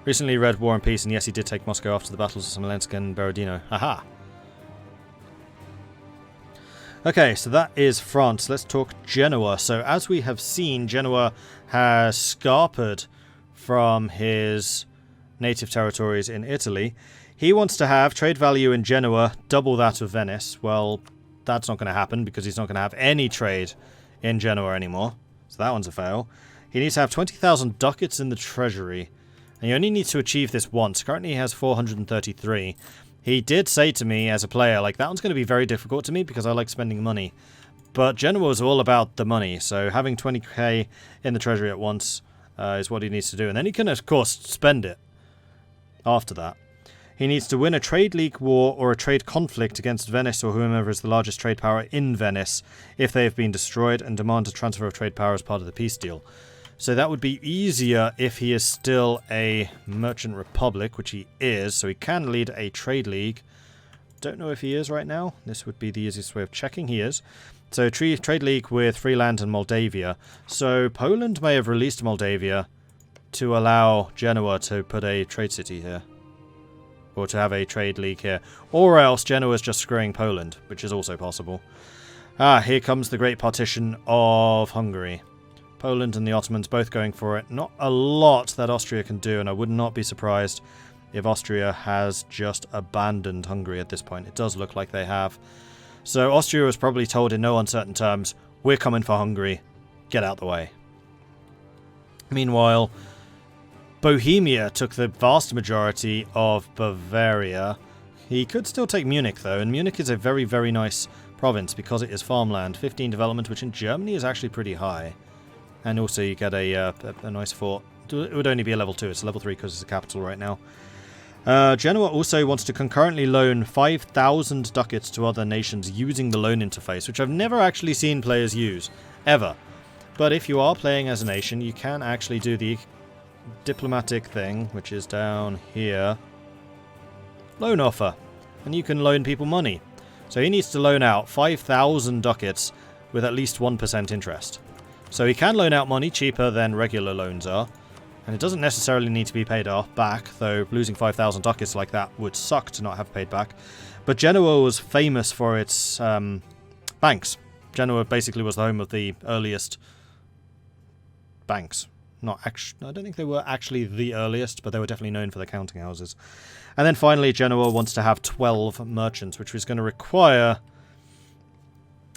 Recently read War and Peace, and yes, he did take Moscow after the battles of Smolensk and Borodino. Haha. Okay, so that is France. Let's talk Genoa. So as we have seen, Genoa has scarpered from his native territories in Italy. He wants to have trade value in Genoa double that of Venice. Well, that's not going to happen because he's not going to have any trade in Genoa anymore. So that one's a fail. He needs to have 20,000 ducats in the treasury. And he only needs to achieve this once. Currently he has 433. He did say to me as a player, like, that one's going to be very difficult to me because I like spending money. But Genoa is all about the money. So having 20k in the treasury at once is what he needs to do. And then he can, of course, spend it after that. He needs to win a trade league war or a trade conflict against Venice or whomever is the largest trade power in Venice if they have been destroyed, and demand a transfer of trade power as part of the peace deal. So that would be easier if he is still a merchant republic, which he is, so he can lead a trade league. Don't know if he is right now. This would be the easiest way of checking. He is. So trade league with Freeland and Moldavia. So Poland may have released Moldavia to allow Genoa to put a trade city here. Or to have a trade league here. Or else Genoa is just screwing Poland, which is also possible. Ah, here comes the Great Partition of Hungary. Poland and the Ottomans both going for it. Not a lot that Austria can do, and I would not be surprised if Austria has just abandoned Hungary at this point. It does look like they have. So Austria was probably told in no uncertain terms, we're coming for Hungary. Get out the way. Meanwhile, Bohemia took the vast majority of Bavaria. He could still take Munich, though, and Munich is a very, very nice province because it is farmland. 15 development, which in Germany is actually pretty high. And also you get a nice fort. It would only be a level 2. It's a level 3 because it's a capital right now. Genoa also wants to concurrently loan 5,000 ducats to other nations using the loan interface, which I've never actually seen players use, ever. But if you are playing as a nation, you can actually do the diplomatic thing, which is down here. Loan offer. And you can loan people money. So he needs to loan out 5,000 ducats with at least 1% interest. So he can loan out money cheaper than regular loans are. And it doesn't necessarily need to be paid off back, though losing 5,000 ducats like that would suck to not have paid back. But Genoa was famous for its banks. Genoa basically was the home of the earliest banks. Not actually, I don't think they were actually the earliest, but they were definitely known for their counting houses. And then finally, Genoa wants to have 12 merchants, which was going to require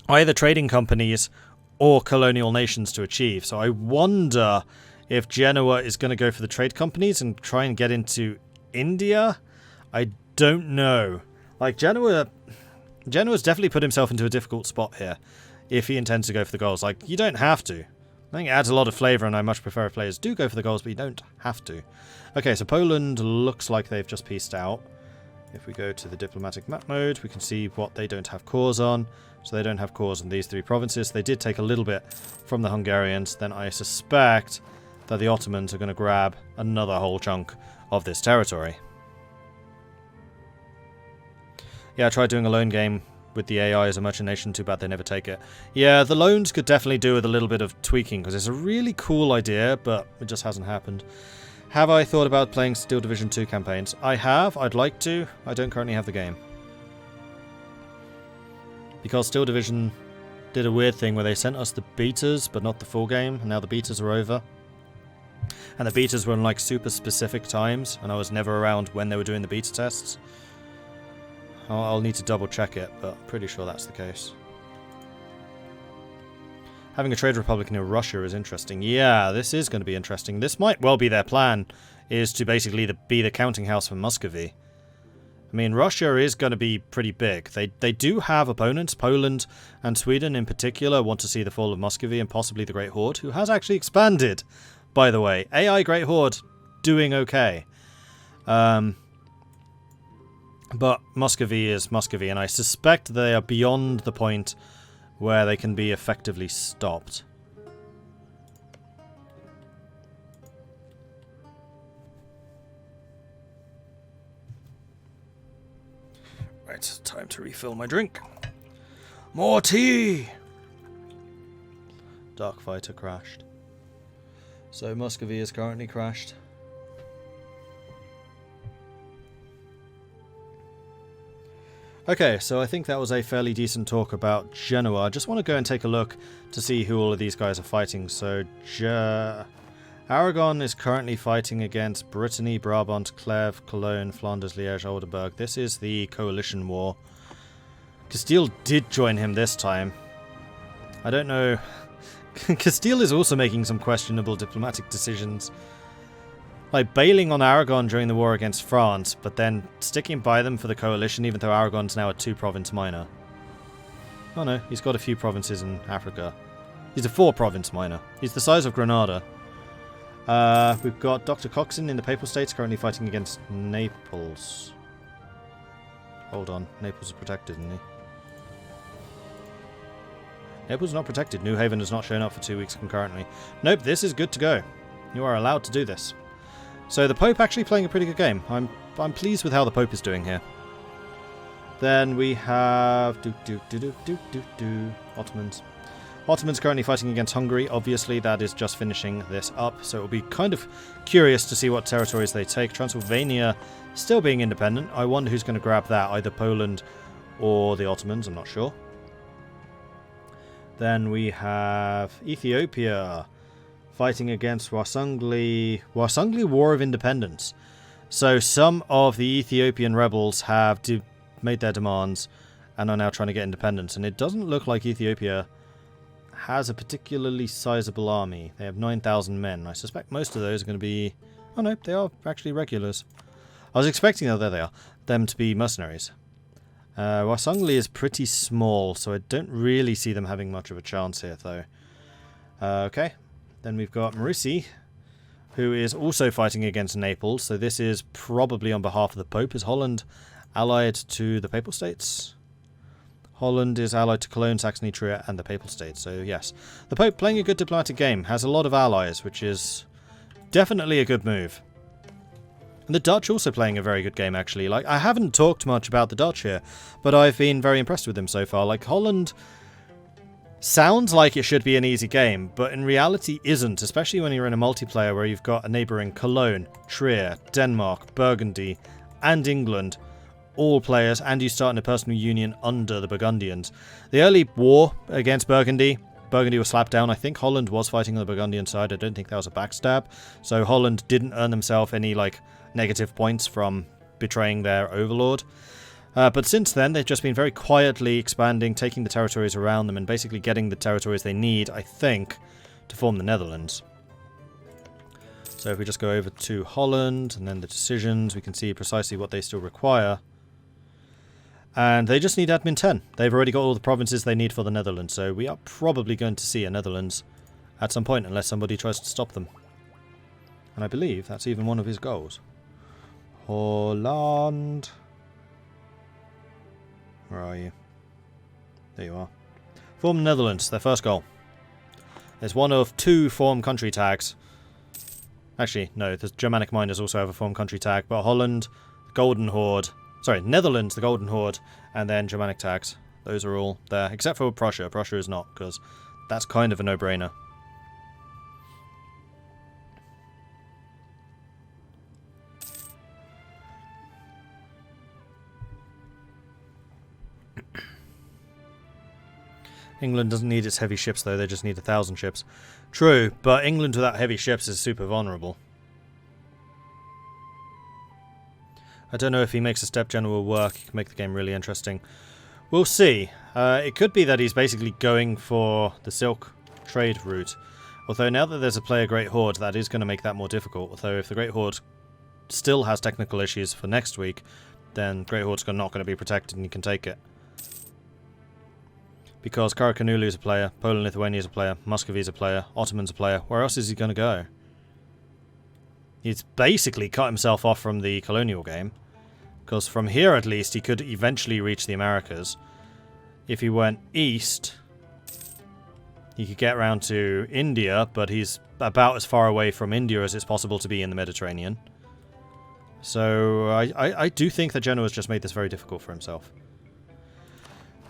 either trading companies or colonial nations to achieve. So I wonder if Genoa is going to go for the trade companies and try and get into India. I don't know. Like, Genoa's definitely put himself into a difficult spot here if he intends to go for the goals. Like, you don't have to. I think it adds a lot of flavour, and I much prefer if players do go for the goals, but you don't have to. Okay, so Poland looks like they've just pieced out. If we go to the diplomatic map mode, we can see what they don't have cores on. So they don't have cores in these 3 provinces. They did take a little bit from the Hungarians. Then I suspect that the Ottomans are going to grab another whole chunk of this territory. Yeah, I tried doing a loan game with the AI as a merchant nation. Too bad they never take it. Yeah, the loans could definitely do with a little bit of tweaking, because it's a really cool idea, but it just hasn't happened. Have I thought about playing Steel Division 2 campaigns? I have. I'd like to. I don't currently have the game. Because Steel Division did a weird thing where they sent us the betas, but not the full game, and now the betas are over. And the betas were in like super specific times, and I was never around when they were doing the beta tests. I'll need to double check it, but I'm pretty sure that's the case. Having a trade republic near Russia is interesting. Yeah, this is going to be interesting. This might well be their plan, is to basically be the counting house for Muscovy. I mean, Russia is going to be pretty big. They do have opponents. Poland and Sweden in particular want to see the fall of Muscovy and possibly the Great Horde, who has actually expanded, by the way. AI Great Horde doing okay. But Muscovy is Muscovy, and I suspect they are beyond the point where they can be effectively stopped. Right, time to refill my drink. More tea! Dark Fighter crashed. So Muscovy is currently crashed. Okay, so I think that was a fairly decent talk about Genoa. I just want to go and take a look to see who all of these guys are fighting. So, Aragon is currently fighting against Brittany, Brabant, Clèves, Cologne, Flanders, Liège, Oldenburg. This is the coalition war. Castile did join him this time. I don't know. Castile is also making some questionable diplomatic decisions. Like bailing on Aragon during the war against France, but then sticking by them for the coalition even though Aragon's now a 2-province minor. Oh no, he's got a few provinces in Africa. He's a 4-province minor. He's the size of Granada. We've got Dr. Coxon in the Papal States currently fighting against Naples. Hold on, Naples is protected, isn't he? Naples is not protected. New Haven has not shown up for 2 weeks concurrently. Nope, this is good to go. You are allowed to do this. So the Pope actually playing a pretty good game. I'm pleased with how the Pope is doing here. Then we have Ottomans. Ottomans currently fighting against Hungary. Obviously, that is just finishing this up. So it'll be kind of curious to see what territories they take. Transylvania still being independent. I wonder who's going to grab that. Either Poland or the Ottomans. I'm not sure. Then we have Ethiopia fighting against Wasangli War of Independence. So some of the Ethiopian rebels have made their demands and are now trying to get independence. And it doesn't look like Ethiopia has a particularly sizable army. They have 9,000 men. I suspect most of those are going to be... Oh no, they are actually regulars. I was expecting, oh there they are, them to be mercenaries. Wasangli is pretty small, so I don't really see them having much of a chance here, though. Okay. Then we've got Maurici, who is also fighting against Naples. So this is probably on behalf of the Pope. Is Holland allied to the Papal States? Holland is allied to Cologne, Saxony, Trier, and the Papal States. So yes, the Pope playing a good diplomatic game. Has a lot of allies, which is definitely a good move. And the Dutch also playing a very good game, actually. Like, I haven't talked much about the Dutch here, but I've been very impressed with them so far. Like, Holland... sounds like it should be an easy game, but in reality isn't, especially when you're in a multiplayer where you've got a neighbouring Cologne, Trier, Denmark, Burgundy, and England, all players, and you start in a personal union under the Burgundians. The early war against Burgundy was slapped down. I think Holland was fighting on the Burgundian side. I don't think that was a backstab, so Holland didn't earn themselves any, like, negative points from betraying their overlord. But since then, they've just been very quietly expanding, taking the territories around them, and basically getting the territories they need, I think, to form the Netherlands. So if we just go over to Holland, and then the decisions, we can see precisely what they still require. And they just need admin 10. They've already got all the provinces they need for the Netherlands, so we are probably going to see a Netherlands at some point, unless somebody tries to stop them. And I believe that's even one of his goals. Holland... Where are you? There you are. Form the Netherlands, their first goal. There's one of 2 form country tags. Actually, no, the Germanic miners also have a form country tag, but Holland, Golden Horde, sorry, Netherlands, the Golden Horde, and then Germanic tags. Those are all there, except for Prussia. Prussia is not, because that's kind of a no-brainer. England doesn't need its heavy ships, though. They just need 1,000 ships. True, but England without heavy ships is super vulnerable. I don't know if he makes a steppe general work. He can make the game really interesting. We'll see. It could be that he's basically going for the Silk trade route. Although now that there's a player Great Horde, that is going to make that more difficult. Although if the Great Horde still has technical issues for next week, then Great Horde's not going to be protected and you can take it. Because Karakanulu is a player, Poland Lithuania is a player, Muscovy is a player, Ottoman's a player. Where else is he going to go? He's basically cut himself off from the colonial game. Because from here at least he could eventually reach the Americas. If he went east, he could get around to India, but he's about as far away from India as it's possible to be in the Mediterranean. So I do think that Genoa has just made this very difficult for himself.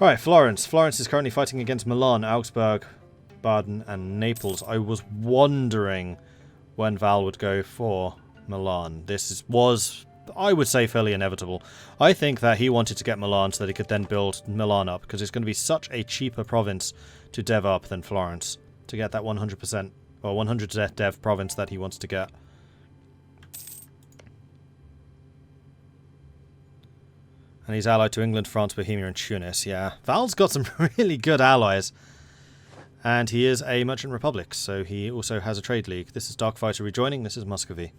Right, Florence. Florence is currently fighting against Milan, Augsburg, Baden, and Naples. I was wondering when Val would go for Milan. This was I would say, fairly inevitable. I think that he wanted to get Milan so that he could then build Milan up, because it's going to be such a cheaper province to dev up than Florence, to get that 100%, or 100 dev province that he wants to get. And he's allied to England, France, Bohemia, and Tunis. Yeah, Val's got some really good allies. And he is a merchant republic, so he also has a trade league. This is Darkfighter rejoining, this is Muscovy.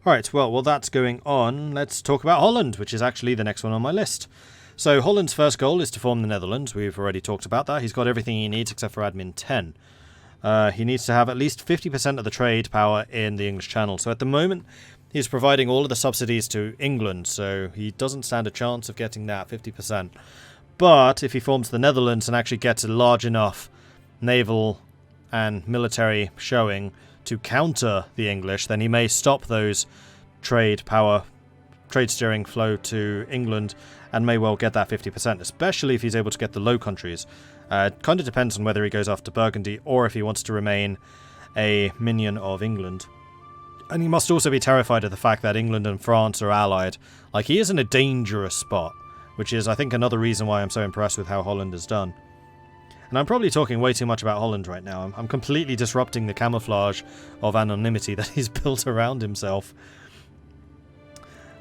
Alright, well, while that's going on, let's talk about Holland, which is actually the next one on my list. So Holland's first goal is to form the Netherlands. We've already talked about that. He's got everything he needs except for admin 10. He needs to have at least 50% of the trade power in the English Channel. So at the moment, he's providing all of the subsidies to England, so he doesn't stand a chance of getting that 50%. But if he forms the Netherlands and actually gets a large enough naval and military showing to counter the English, then he may stop those trade steering flow to England and may well get that 50%, especially if he's able to get the Low Countries. It kind of depends on whether he goes after Burgundy or if he wants to remain a minion of England. And he must also be terrified of the fact that England and France are allied. Like, he is in a dangerous spot, which is, I think, another reason why I'm so impressed with how Holland has done. And I'm probably talking way too much about Holland right now. I'm completely disrupting the camouflage of anonymity that he's built around himself.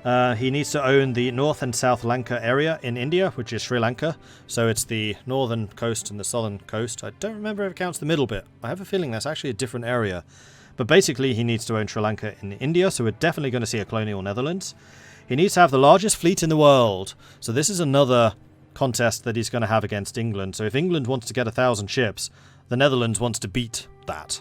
He needs to own the North and South Lanka area in India, which is Sri Lanka. So it's the northern coast and the southern coast. I don't remember if it counts the middle bit. I have a feeling that's actually a different area. But basically, he needs to own Sri Lanka in India, so we're definitely going to see a colonial Netherlands. He needs to have the largest fleet in the world. So this is another contest that he's going to have against England. So if England wants to get 1,000 ships, the Netherlands wants to beat that.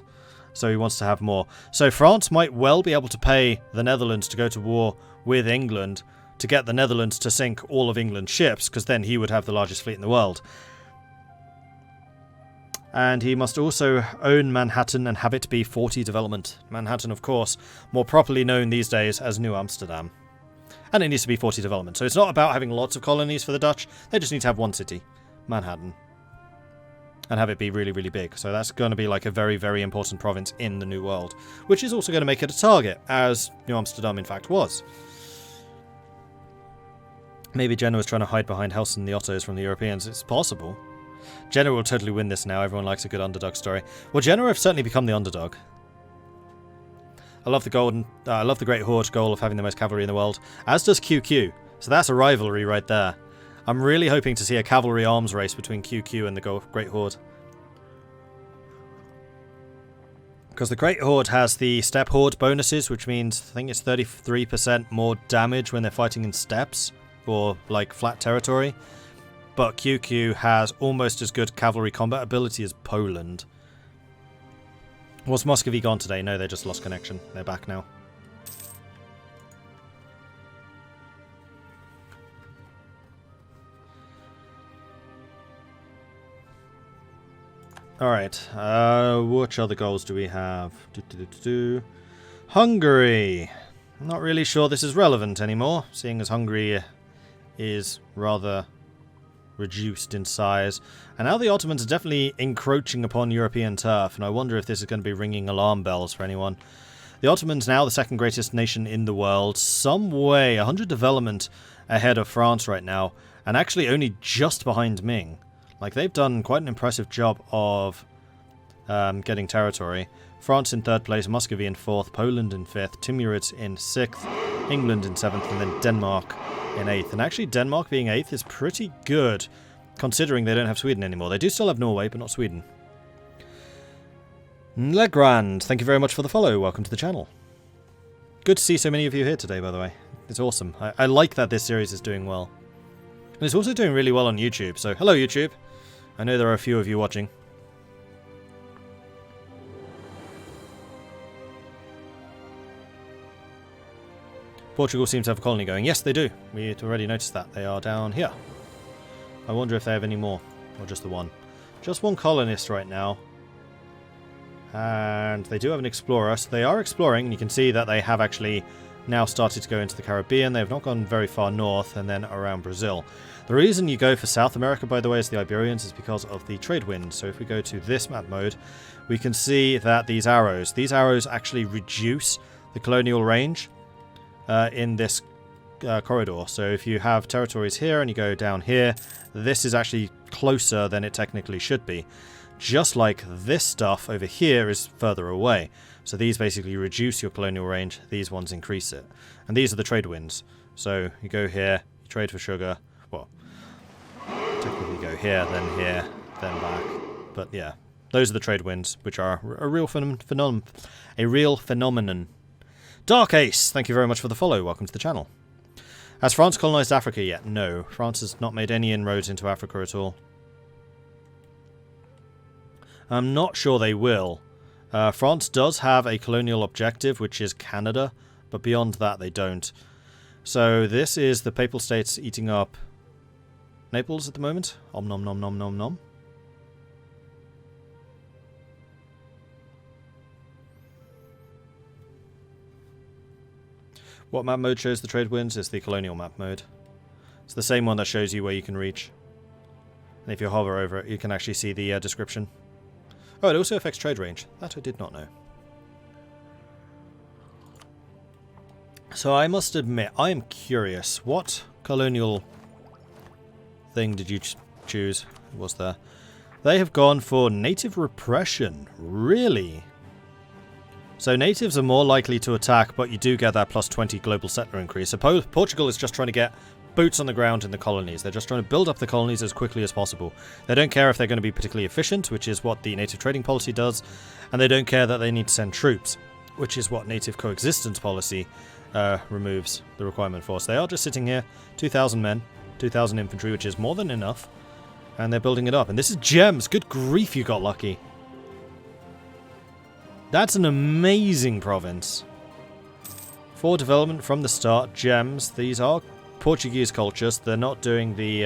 So he wants to have more. So France might well be able to pay the Netherlands to go to war with England to get the Netherlands to sink all of England's ships, because then he would have the largest fleet in the world. And he must also own Manhattan and have it be 40 development. Manhattan, of course, more properly known these days as New Amsterdam. And it needs to be 40 development. So it's not about having lots of colonies for the Dutch. They just need to have one city, Manhattan. And have it be really, really big. So that's going to be like a very, very important province in the New World. Which is also going to make it a target, as New Amsterdam in fact was. Maybe Genoa is trying to hide behind Helsen and the Ottos from the Europeans. It's possible. Genoa will totally win this now. Everyone likes a good underdog story. Well, Genoa have certainly become the underdog. I love the Great Horde goal of having the most cavalry in the world, as does QQ. So that's a rivalry right there. I'm really hoping to see a cavalry arms race between QQ and the Great Horde. Because the Great Horde has the Steppe Horde bonuses, which means I think it's 33% more damage when they're fighting in steppes, or like flat territory. But QQ has almost as good cavalry combat ability as Poland. Was Muscovy gone today? No, they just lost connection. They're back now. Alright, which other goals do we have? Hungary! I'm not really sure this is relevant anymore, seeing as Hungary is rather reduced in size. And now the Ottomans are definitely encroaching upon European turf, and I wonder if this is going to be ringing alarm bells for anyone. The Ottomans now the second greatest nation in the world, some way, 100 development ahead of France right now, and actually only just behind Ming. Like, they've done quite an impressive job of getting territory. France in third place, Muscovy in fourth, Poland in fifth, Timurids in sixth, England in seventh, and then Denmark in 8th. And actually Denmark being 8th is pretty good, considering they don't have Sweden anymore. They do still have Norway, but not Sweden. Legrand, thank you very much for the follow. Welcome to the channel. Good to see so many of you here today, by the way. It's awesome. I like that this series is doing well. And it's also doing really well on YouTube, so hello YouTube. I know there are a few of you watching. Portugal seems to have a colony going. Yes, they do. We already noticed that. They are down here. I wonder if they have any more. Or just the one. Just one colonist right now. And they do have an explorer. So they are exploring. And you can see that they have actually now started to go into the Caribbean. They have not gone very far north and then around Brazil. The reason you go for South America, by the way, as the Iberians, is because of the trade wind. So if we go to this map mode, we can see that these arrows actually reduce the colonial range in this corridor. So if you have territories here and you go down here, this is actually closer than it technically should be. Just like this stuff over here is further away. So these basically reduce your colonial range, these ones increase it. And these are the trade winds. So you go here, you trade for sugar, well, technically go here, then back. But yeah, those are the trade winds, which are a real phenomenon. Dark Ace, thank you very much for the follow, welcome to the channel. Has France colonized Africa yet? No, France has not made any inroads into Africa at all. I'm not sure they will. France does have a colonial objective, which is Canada, but beyond that they don't. So this is the Papal States eating up Naples at the moment. Om nom nom nom nom nom. What map mode shows the trade winds? It's the colonial map mode. It's the same one that shows you where you can reach. And if you hover over it, you can actually see the description. Oh, it also affects trade range. That I did not know. So I must admit, I am curious. What colonial thing did you choose? Was there? They have gone for native repression. Really? So natives are more likely to attack, but you do get that plus 20 global settler increase. So Portugal is just trying to get boots on the ground in the colonies. They're just trying to build up the colonies as quickly as possible. They don't care if they're going to be particularly efficient, which is what the native trading policy does, and they don't care that they need to send troops, which is what native coexistence policy removes the requirement for. So they are just sitting here, 2,000 men, 2,000 infantry, which is more than enough, and they're building it up. And this is gems. Good grief, you got lucky. That's an amazing province. For development from the start, gems. These are Portuguese cultures. They're not doing the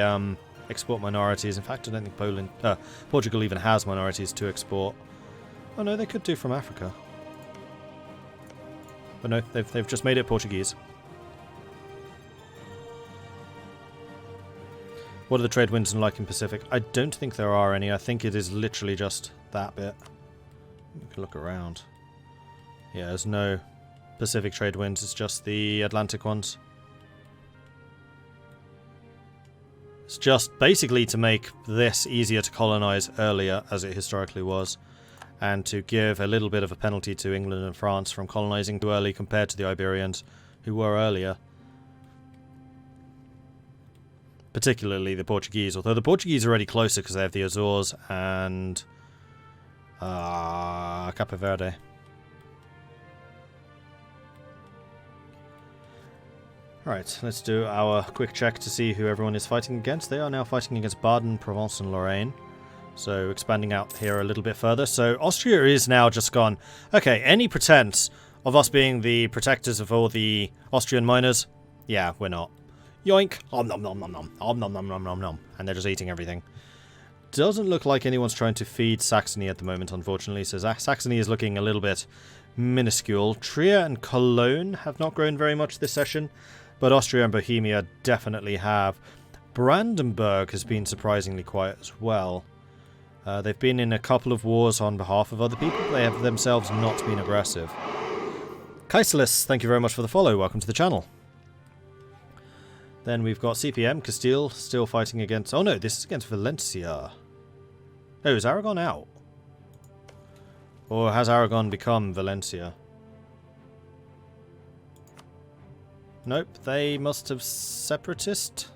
export minorities. In fact, I don't think Portugal even has minorities to export. Oh no, they could do from Africa. But no, they've just made it Portuguese. What are the trade winds like in Pacific? I don't think there are any. I think it is literally just that bit. We can look around. Yeah, there's no Pacific trade winds. It's just the Atlantic ones. It's just basically to make this easier to colonize earlier, as it historically was, and to give a little bit of a penalty to England and France from colonizing too early compared to the Iberians, who were earlier. Particularly the Portuguese, although the Portuguese are already closer because they have the Azores and Cape Verde. Alright, let's do our quick check to see who everyone is fighting against. They are now fighting against Baden, Provence and Lorraine. So expanding out here a little bit further. So Austria is now just gone, okay, any pretense of us being the protectors of all the Austrian miners? Yeah, we're not. Yoink! Om nom nom nom nom. Om nom nom nom nom nom. And they're just eating everything. Doesn't look like anyone's trying to feed Saxony at the moment, unfortunately. So Saxony is looking a little bit minuscule. Trier and Cologne have not grown very much this session, but Austria and Bohemia definitely have. Brandenburg has been surprisingly quiet as well. They've been in a couple of wars on behalf of other people. They have themselves not been aggressive. Kaiselis, thank you very much for the follow. Welcome to the channel. Then we've got CPM, Castile, still fighting against... Oh no, this is against Valencia. Oh, is Aragon out? Or has Aragon become Valencia? Nope, they must have separatist.